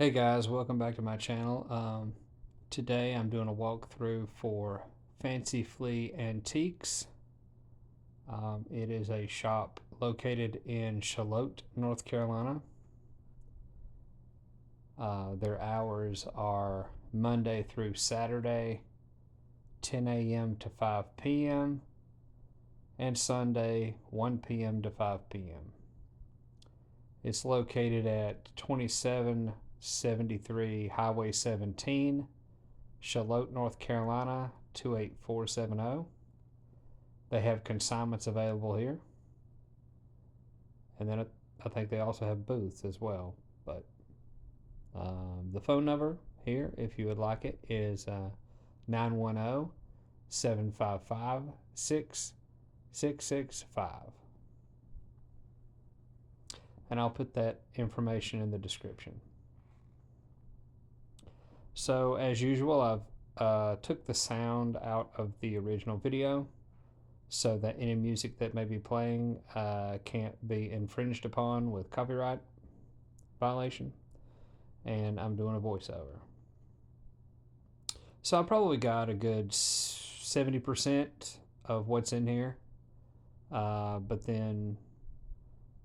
Hey guys, welcome back to my channel. Today I'm doing a walkthrough for Fancy Flea Antiques. It is a shop located in Shallotte, North Carolina. Their hours are Monday through Saturday, 10 a.m. to 5 p.m. and Sunday, 1 p.m. to 5 p.m. It's located at 2773 Highway 17, Shallotte, North Carolina 28470. They have consignments available here, and then I think they also have booths as well. But the phone number here, if you would like it, is 910 755 6665. And I'll put that information in the description. So as usual, I've took the sound out of the original video so that any music that may be playing can't be infringed upon with copyright violation. And I'm doing a voiceover. So I probably got a good 70% of what's in here. But then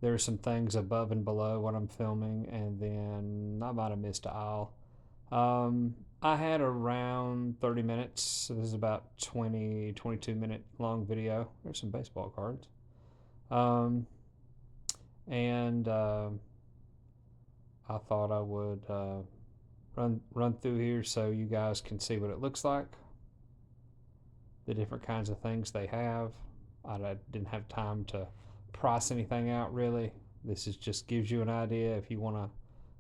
there's some things above and below what I'm filming, and then I might have missed an aisle. I had around 30 minutes, so this is about 22 minute long video. There's some baseball cards. And I thought I would run through here so you guys can see what it looks like, the different kinds of things they have. I didn't have time to price anything out really. This is just gives you an idea if you want to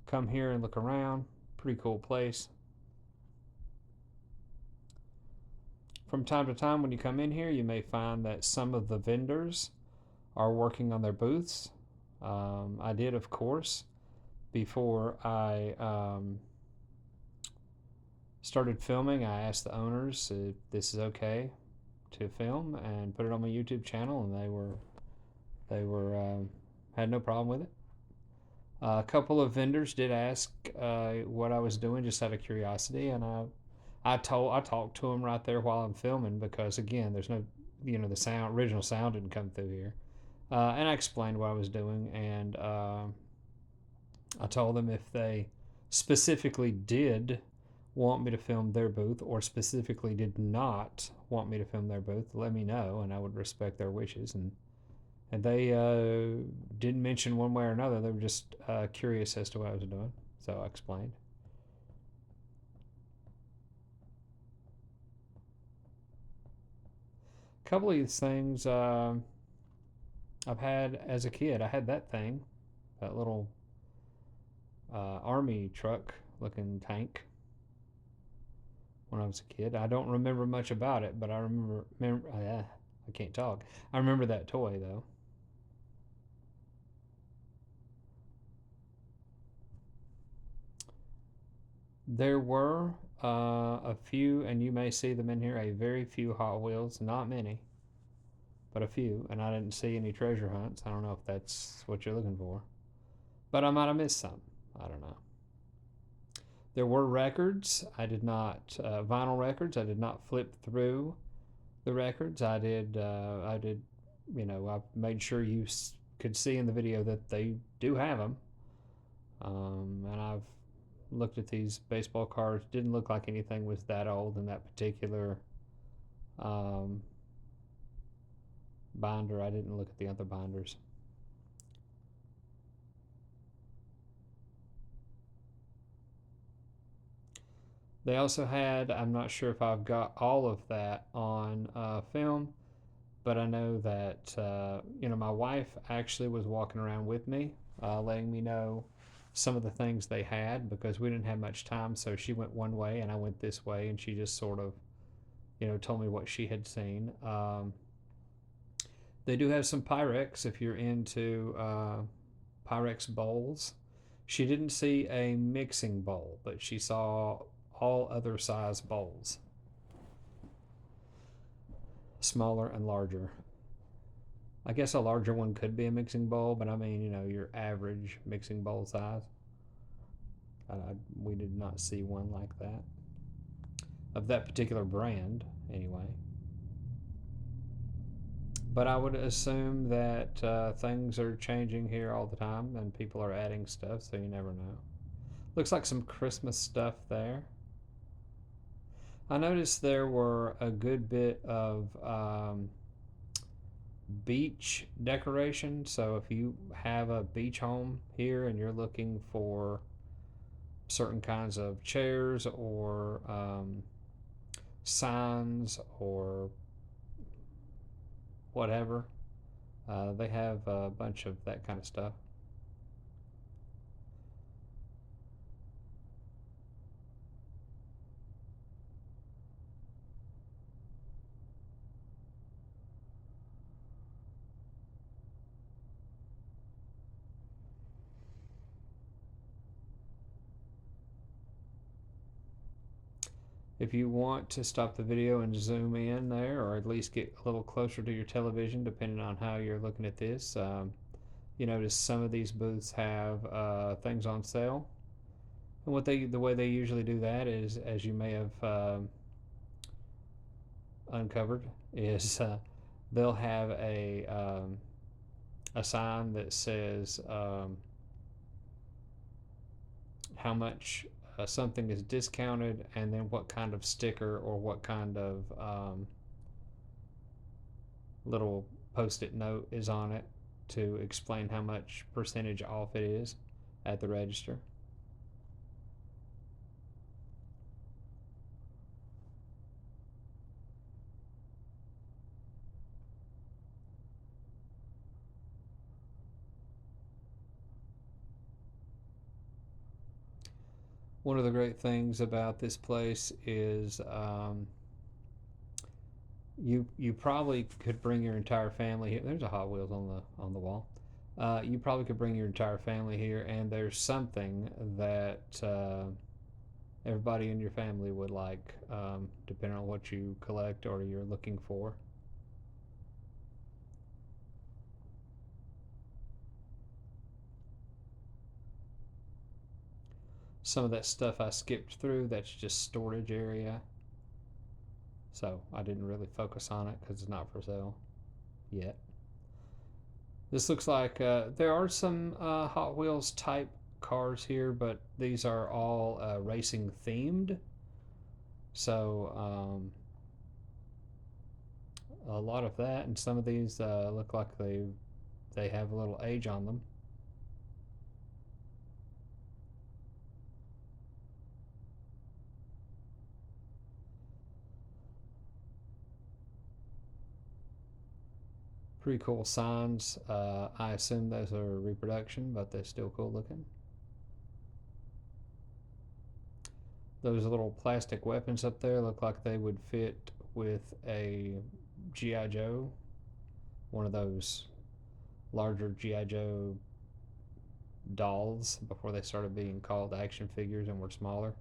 come here and look around. Pretty cool place. From time to time when you come in here, you may find that some of the vendors are working on their booths. I did, of course, before I started filming, I asked the owners if this is okay to film and put it on my YouTube channel, and they were had no problem with it. A couple of vendors did ask what I was doing just out of curiosity, and I talked to them right there while I'm filming, because again, there's no, the original sound didn't come through here, and I explained what I was doing, and I told them if they specifically did want me to film their booth or specifically did not want me to film their booth, let me know, and I would respect their wishes. And they didn't mention one way or another. They were just curious as to what I was doing, so I explained. A couple of these things I've had as a kid. I had that thing, that little army truck looking tank when I was a kid. I don't remember much about it, but I remember I can't talk. I remember that toy though. There were a few, and you may see them in here, a very few Hot Wheels, not many, but a few, and I didn't see any treasure hunts. I don't know if that's what you're looking for, but I might have missed some. I don't know. There were records. I did not, vinyl records. I did not flip through the records. I did, I made sure you could see in the video that they do have them. And I've looked at these baseball cards. Didn't look like anything was that old in that particular binder. I didn't look at the other binders. They also had, I'm not sure if I've got all of that on film, but I know that my wife actually was walking around with me, letting me know some of the things they had, because we didn't have much time. So she went one way and I went this way, and she just sort of told me what she had seen. They do have some Pyrex if you're into Pyrex bowls. She didn't see a mixing bowl, but she saw all other size bowls, smaller and larger. I guess a larger one could be a mixing bowl, but I mean, your average mixing bowl size. We did not see one like that, of that particular brand, anyway. But I would assume that things are changing here all the time and people are adding stuff, so you never know. Looks like some Christmas stuff there. I noticed there were a good bit of beach decoration. So if you have a beach home here and you're looking for certain kinds of chairs or signs or whatever, they have a bunch of that kind of stuff. If you want to stop the video and zoom in there, or at least get a little closer to your television, depending on how you're looking at this, you notice some of these booths have things on sale. And the way they usually do that is, as you may have uncovered, is they'll have a sign that says how much something is discounted, and then what kind of sticker or what kind of little post-it note is on it to explain how much percentage off it is at the register. One of the great things about this place is you probably could bring your entire family here. There's a Hot Wheels on the wall. You probably could bring your entire family here, and there's something that everybody in your family would like, depending on what you collect or you're looking for. Some of that stuff I skipped through, that's just storage area. So I didn't really focus on it because it's not for sale yet. This looks like there are some Hot Wheels type cars here, but these are all racing themed. So a lot of that, and some of these look like they have a little age on them. Pretty cool signs. I assume those are reproduction, but they're still cool looking. Those little plastic weapons up there look like they would fit with a G.I. Joe, one of those larger G.I. Joe dolls before they started being called action figures and were smaller.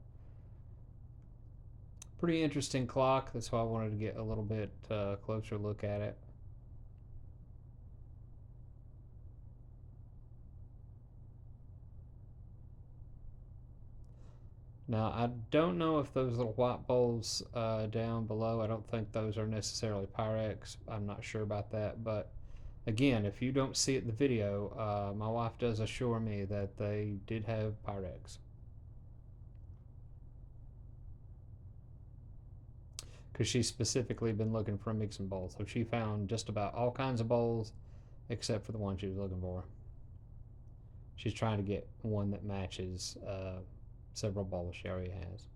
Pretty interesting clock. That's why I wanted to get a little bit closer look at it. Now, I don't know if those little white bowls down below, I don't think those are necessarily Pyrex. I'm not sure about that. But again, if you don't see it in the video, my wife does assure me that they did have Pyrex. Because she's specifically been looking for a mixing bowl. So she found just about all kinds of bowls except for the one she was looking for. She's trying to get one that matches several bowls she already has.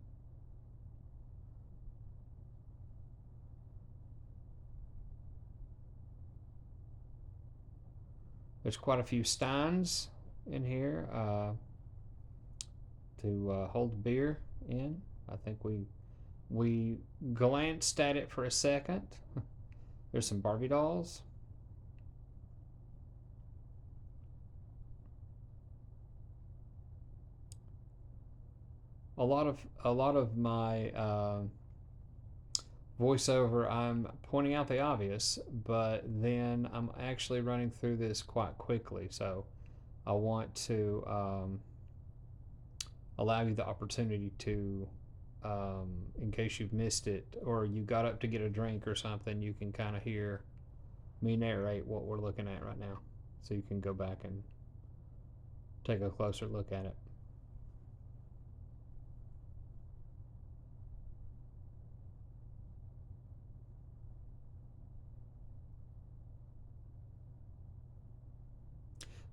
There's quite a few steins in here to hold beer in. I think we glanced at it for a second. There's some Barbie dolls. A lot of my voiceover, I'm pointing out the obvious, but then I'm actually running through this quite quickly. So I want to allow you the opportunity to, in case you've missed it or you got up to get a drink or something, you can kind of hear me narrate what we're looking at right now. So you can go back and take a closer look at it.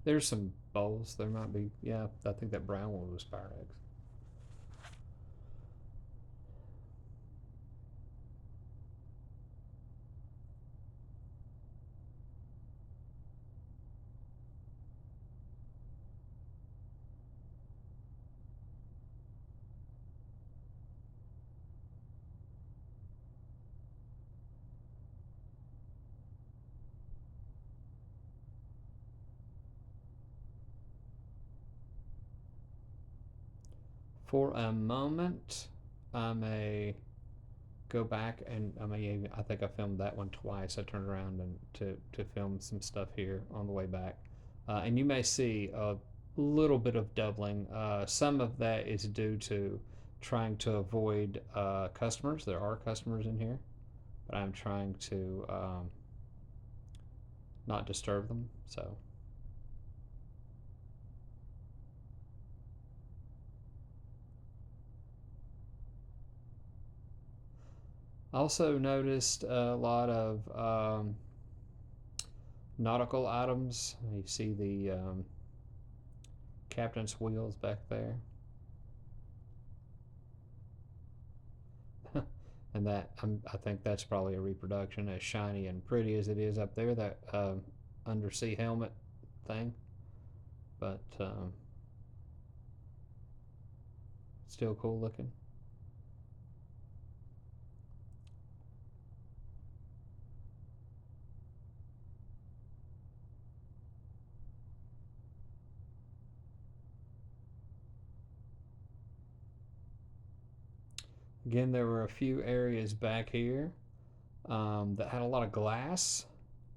There's some bowls. There might be, yeah, I think that brown one was spider eggs. For a moment, I may go back and I think I filmed that one twice. I turned around and to film some stuff here on the way back, and you may see a little bit of doubling. Some of that is due to trying to avoid customers. There are customers in here, but I'm trying to not disturb them. So I also noticed a lot of nautical items. You see the captain's wheels back there. And that I think that's probably a reproduction, as shiny and pretty as it is up there, that undersea helmet thing. But still cool looking. Again, there were a few areas back here that had a lot of glass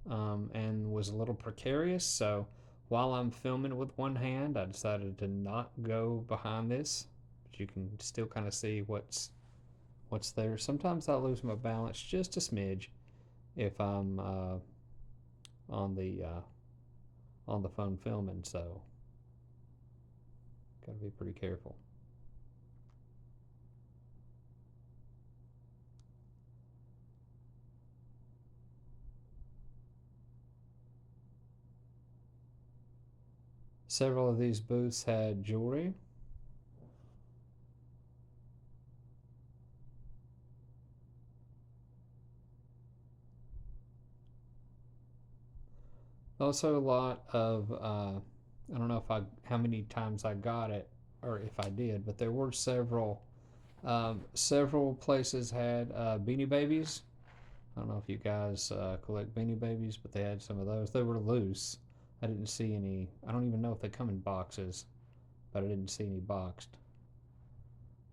and was a little precarious. So while I'm filming with one hand, I decided to not go behind this. But you can still kind of see what's there. Sometimes I lose my balance just a smidge if I'm on the phone filming, so gotta be pretty careful. Several of these booths had jewelry. Also, a lot of I don't know if I how many times I got it or if I did, but there were several places had Beanie Babies. I don't know if you guys collect Beanie Babies, but they had some of those. They were loose. I didn't see any. I don't even know if they come in boxes, but I didn't see any boxed.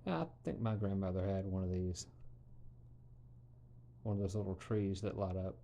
Yeah, I think my grandmother had one of these. One of those little trees that light up.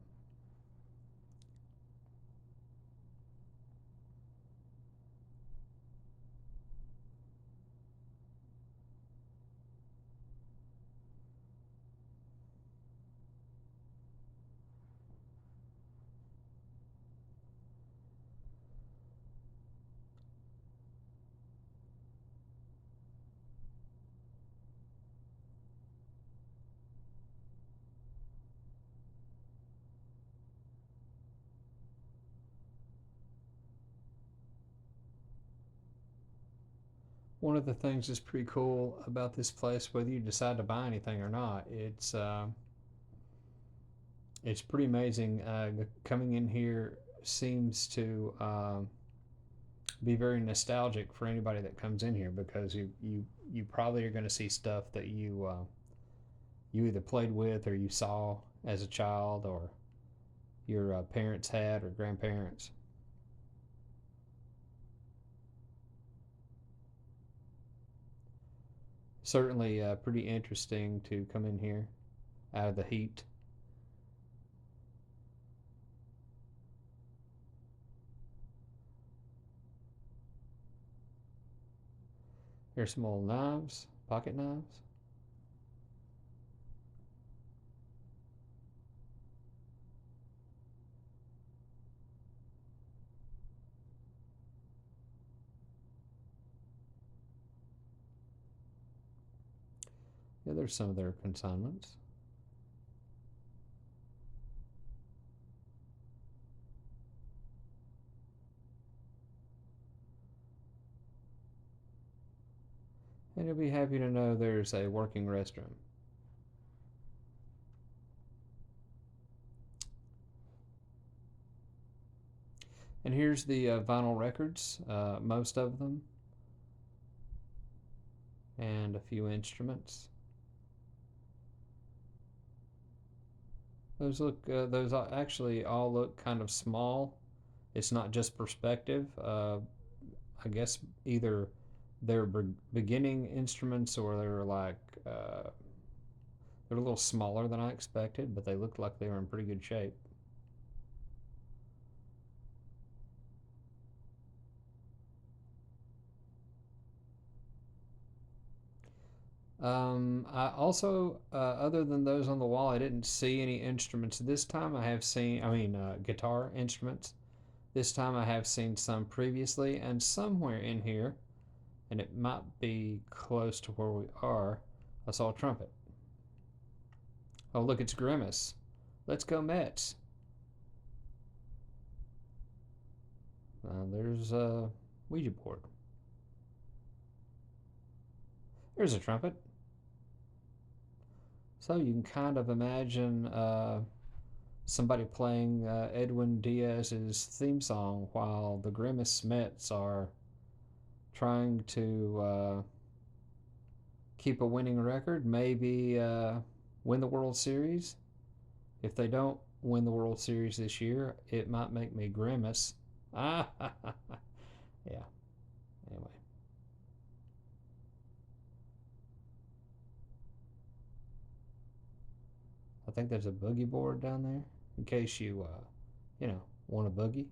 One of the things that's pretty cool about this place, whether you decide to buy anything or not, it's pretty amazing. Coming in here seems to be very nostalgic for anybody that comes in here because you probably are going to see stuff that you either played with or you saw as a child or your parents had or grandparents. Certainly pretty interesting to come in here out of the heat. Here's some old knives, pocket knives. Yeah, there's some of their consignments. And you'll be happy to know there's a working restroom. And here's the vinyl records, most of them, and a few instruments. Those actually all look kind of small. It's not just perspective. I guess either they're beginning instruments or they're a little smaller than I expected, but they looked like they were in pretty good shape. I also, other than those on the wall, I didn't see any instruments. This time I have seen, guitar instruments. This time I have seen some previously, and somewhere in here, and it might be close to where we are, I saw a trumpet. Oh, look, it's Grimace. Let's go, Mets. There's a Ouija board. There's a trumpet. So you can kind of imagine somebody playing Edwin Diaz's theme song while the Grimace Mets are trying to keep a winning record, maybe win the World Series. If they don't win the World Series this year, it might make me grimace. Ah, yeah. Anyway, I think there's a boogie board down there in case you want a boogie.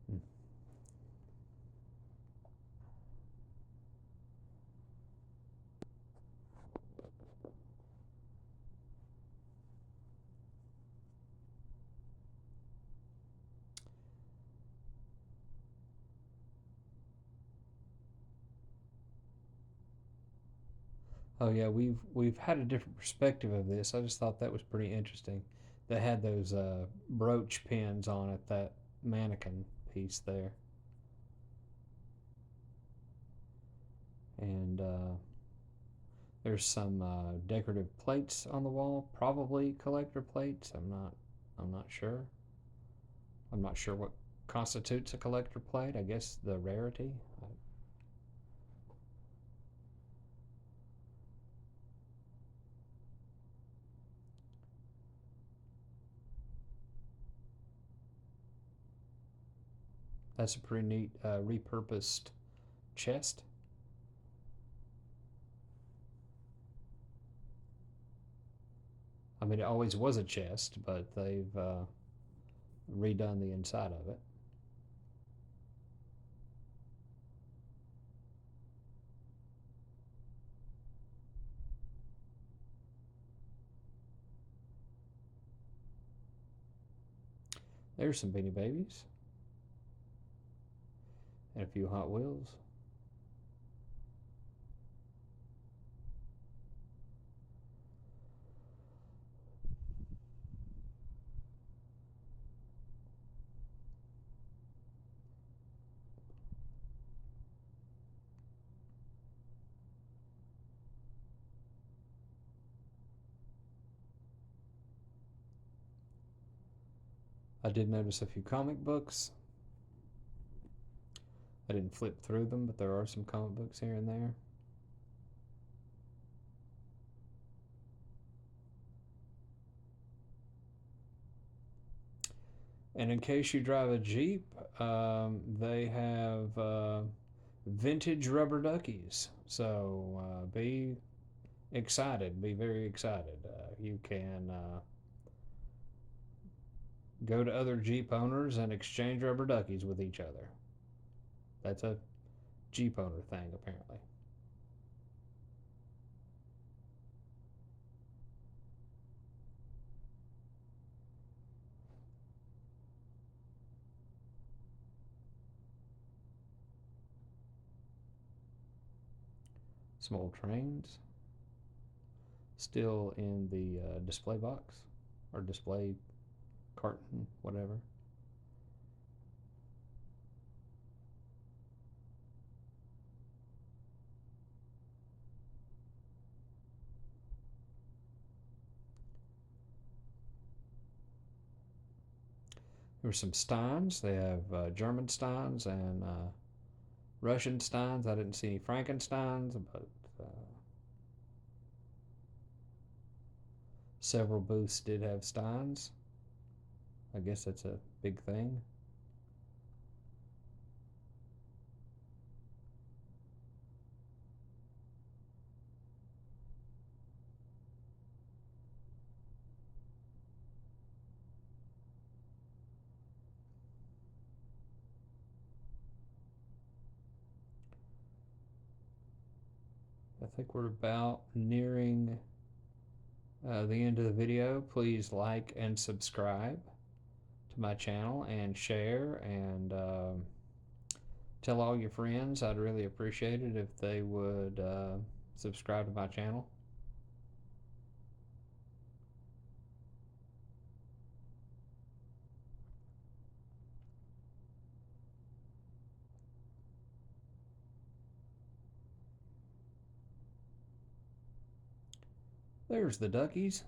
Hmm. Oh yeah, we've had a different perspective of this. I just thought that was pretty interesting. They had those brooch pins on it, that mannequin piece there, and there's some decorative plates on the wall, probably collector plates. I'm not sure. I'm not sure what constitutes a collector plate. I guess the rarity. That's a pretty neat repurposed chest. I mean, it always was a chest, but they've redone the inside of it. There's some Beanie Babies and a few Hot Wheels. I did notice a few comic books. I didn't flip through them, but there are some comic books here and there. And in case you drive a Jeep, they have vintage rubber duckies. So be excited, be very excited. You can go to other Jeep owners and exchange rubber duckies with each other. That's a Jeep owner thing, apparently. Some old trains still in the display box or display carton, whatever. There were some steins. They have German steins and Russian steins. I didn't see any Frankensteins, but several booths did have steins. I guess that's a big thing. I think we're about nearing the end of the video. Please like and subscribe to my channel and share and tell all your friends. I'd really appreciate it if they would subscribe to my channel. There's the duckies.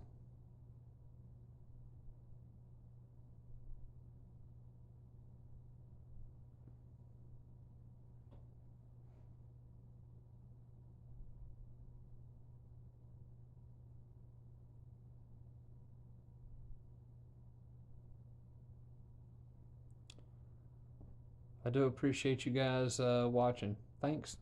I do appreciate you guys watching. Thanks.